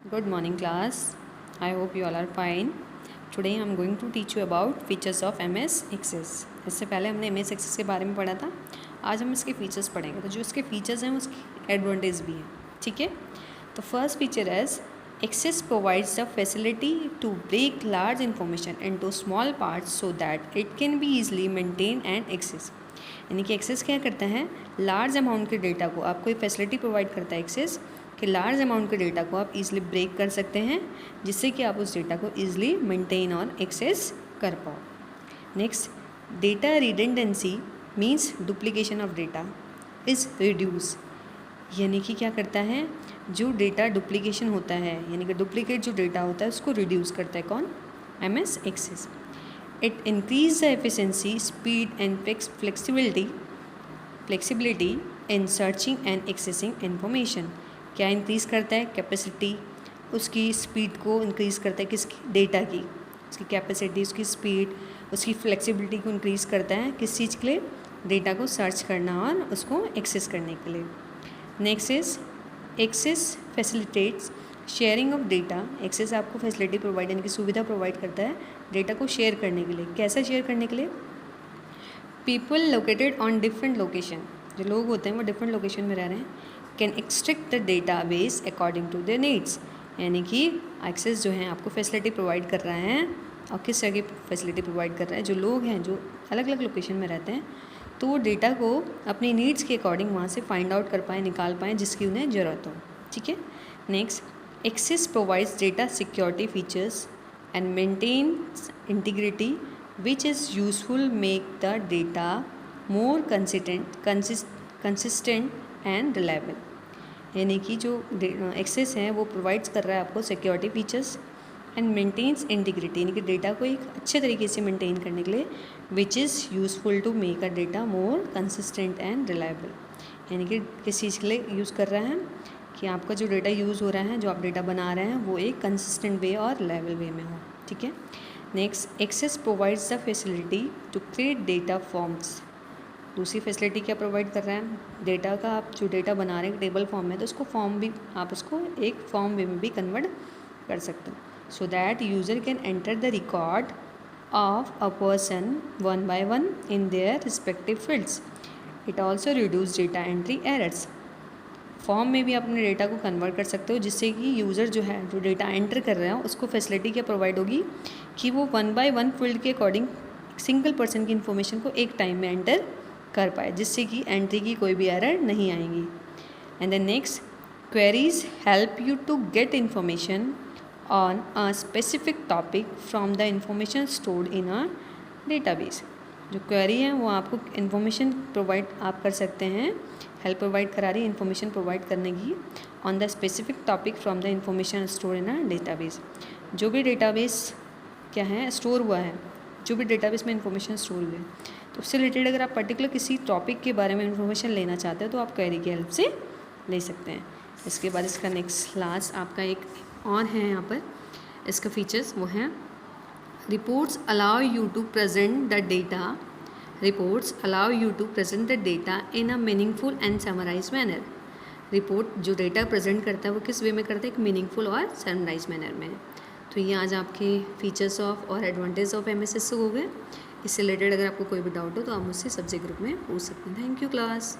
Good morning class. I hope you all are fine. Today I am going to teach you about features of MS Access. इससे पहले हमने MS Access के बारे में पढ़ा था. आज हम इसके फीचर्स पढ़ेंगे. तो जो इसके फीचर्स हैं उसकी एडवांटेज भी हैं. ठीक है. तो फर्स्ट फीचर है Access provides the facility to break large information into small parts so that it can be easily maintained and accessed. यानी कि एक्सेस क्या करता है, लार्ज अमाउंट के डेटा को आपको एक फैसिलिटी प्रोवाइड करता है एक्सेस कि लार्ज अमाउंट के डेटा को आप इजीली ब्रेक कर सकते हैं जिससे कि आप उस डेटा को इजीली मेंटेन और एक्सेस कर पाओ. Next, data redundancy means duplication of data is reduce. यानी कि क्या करता है, जो डेटा डुप्लीकेशन होता है यानी कि डुप्लीकेट जो डेटा होता है उसको रिड्यूस करता है कौन, MS access. It increases the efficiency, speed and flexibility in searching and accessing information. क्या इंक्रीज़ करता है, कैपेसिटी, उसकी स्पीड को इंक्रीज़ करता है किसकी, डेटा की, उसकी कैपेसिटी, उसकी स्पीड, उसकी फ्लेक्सिबिलिटी को इंक्रीज़ करता है किस चीज़ के लिए, डेटा को सर्च करना और उसको एक्सेस करने के लिए. Next is access facilitates sharing of data. Access आपको फैसिलिटी प्रोवाइड यानी कि सुविधा प्रोवाइड करता है डेटा को शेयर करने के लिए. कैसा शेयर करने के लिए, people located on different location, जो लोग होते हैं वो डिफरेंट लोकेशन में रह रहे हैं, can extract the database according to their needs. यानी कि एक्सेस जो है आपको फैसिलिटी प्रोवाइड कर रहा है. और किस तरह की फैसिलिटी प्रोवाइड कर रहा है, जो लोग हैं जो अलग अलग लोकेशन में रहते हैं तो वो डेटा को अपनी नीड्स के अकॉर्डिंग वहाँ से फाइंड आउट कर पाएँ, निकाल पाएँ जिसकी उन्हें ज़रूरत हो. ठीक है. Next, Access provides data security features and maintains integrity, which is useful make the data more consistent and reliable. यानी कि जो एक्सेस है वो प्रोवाइड्स कर रहा है आपको security features and maintains integrity, यानी कि डेटा को एक अच्छे तरीके से मेंटेन करने के लिए, which is useful to make a data more consistent and reliable. यानी कि किस चीज़ के लिए यूज़ कर रहा है कि आपका जो डेटा यूज़ हो रहा है, जो आप डेटा बना रहे हैं वो एक कंसिस्टेंट वे और रिलायबल वे में हो. ठीक है. Next, access provides the facility to create data forms. दूसरी फैसिलिटी क्या प्रोवाइड कर रहा है, डेटा का आप जो डेटा बना रहे हैं टेबल फॉर्म में, तो उसको फॉर्म भी आप उसको एक फॉर्म वे में भी कन्वर्ट कर सकते हो, so that user can enter the record of a person one by one in their respective fields. It also reduce data entry errors. Form में भी अपने डेटा को कन्वर्ट कर सकते हो जिससे कि यूज़र जो है जो डेटा एंटर कर रहा है उसको फैसिलिटी क्या प्रोवाइड होगी कि वो वन बाय वन फील्ड के अकॉर्डिंग सिंगल पर्सन की इन्फॉर्मेशन को एक टाइम में एंटर कर पाए जिससे कि एंट्री की कोई भी एरर नहीं आएंगी. And then next, queries help you to get information on a specific topic from the information stored in a database. जो क्वेरी है वो आपको इन्फॉर्मेशन प्रोवाइड आप कर सकते हैं, हेल्प प्रोवाइड करा रही है इन्फॉर्मेशन प्रोवाइड करने की on the specific topic from the information store in a database. जो भी डेटाबेस क्या है स्टोर हुआ है, जो भी डेटाबेस में इन्फॉर्मेशन स्टोर हुई है तो उससे रिलेटेड अगर आप पर्टिकुलर किसी टॉपिक के बारे में इन्फॉर्मेशन लेना चाहते हो तो आप क्वेरी की हेल्प से ले सकते हैं. इसके बाद इसका नेक्स्ट लास्ट आपका एक और है यहाँ पर इसका फीचर्स, वो है Reports allow you to present the data in a meaningful and summarized manner. Report जो डेटा प्रेजेंट करता है वो किस वे में करता है, एक मीनिंगफुल और समराइज मैनर में. तो ये आज आपके फीचर्स ऑफ और एडवांटेज ऑफ MS हो गए. इससे रिलेटेड अगर आपको कोई भी डाउट हो तो आप मुझसे सब्जेक्ट ग्रुप में पूछ सकते हैं. Thank you class.